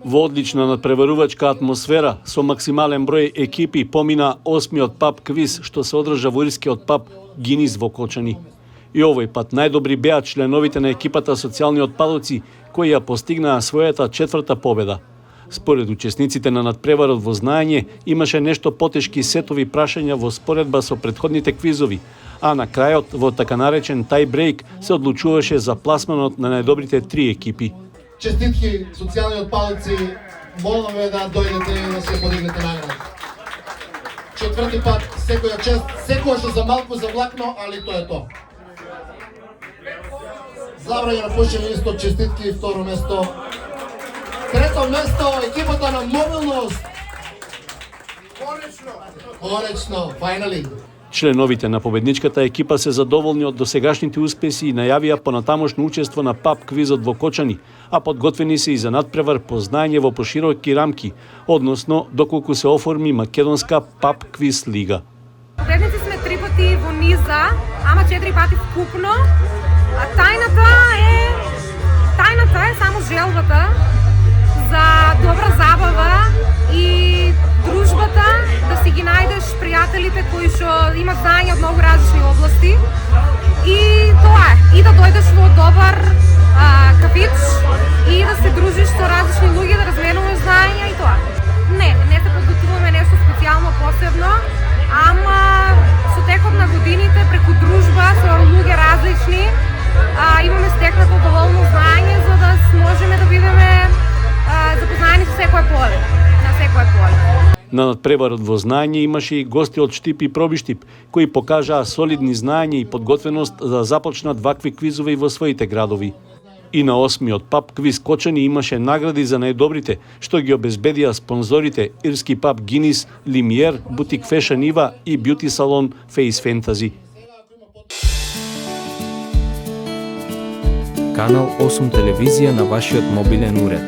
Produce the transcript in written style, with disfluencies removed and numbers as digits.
Во одлична надпреварувачка атмосфера, со максимален број екипи помина 8-миот паб квиз што се одржа во ирскиот паб Гинис во Кочани. И овој пат најдобри беа членовите на екипата социјални отпадоци, кои ја постигнаа својата 4-та победа. Според учесниците на надпреварот во знаење, имаше нешто потешки сетови прашања во споредба со претходните квизови, а на крајот, во така наречен тај-брейк, се одлучуваше за пласманот на најдобрите 3 екипи. Честитки, социјални отпадоци, молам ве да дојдете и да се подигнете награда. 4-ти пат, секоја чест, секојаш за малку завлакно, али тоа е тоа. Забрања на пушење исто, честитки, второ место. Трето место, екипата на мобилност. Конечно, finally. Членовите на победничката екипа се задоволни од досегашните успеси и најавија понатамошно учество на паб квизот во Кочани, а подготвени се и за надпревар по знаење во пошироки рамки, односно доколку се оформи Македонска паб квиз лига. Победници сме 3 пати во низа, ама 4 пати вкупно. А тајната е само желбата за добра забава и дружбата, да си ги најдеш пријателите кои што имат знаење од многу различни области. И тоа е, и да дојдеш во добар кафич и да се дружиш со различни луѓе, да разменуваш знаење и тоа. Не се подготвуваме нешто специјално посебно, ама со текот на годините преку дружба со луѓе различни имаме стекнато доволно знаење за да можеме да бидеме запознаени со секое поле, на секое поле. На надпреварот во знаење имаше и гости од Штип и Пробиштип, кои покажаа солидни знаење и подготвеност да започнат вакви квизови во своите градови. И на 8-миот паб квиз Кочани имаше награди за најдобрите, што ги обезбедија спонзорите ирски паб Гинис, Лимиер, бутик Фешен Ива и бјути салон Фейс Фентази. Канал 8 телевизија на вашиот мобилен уред.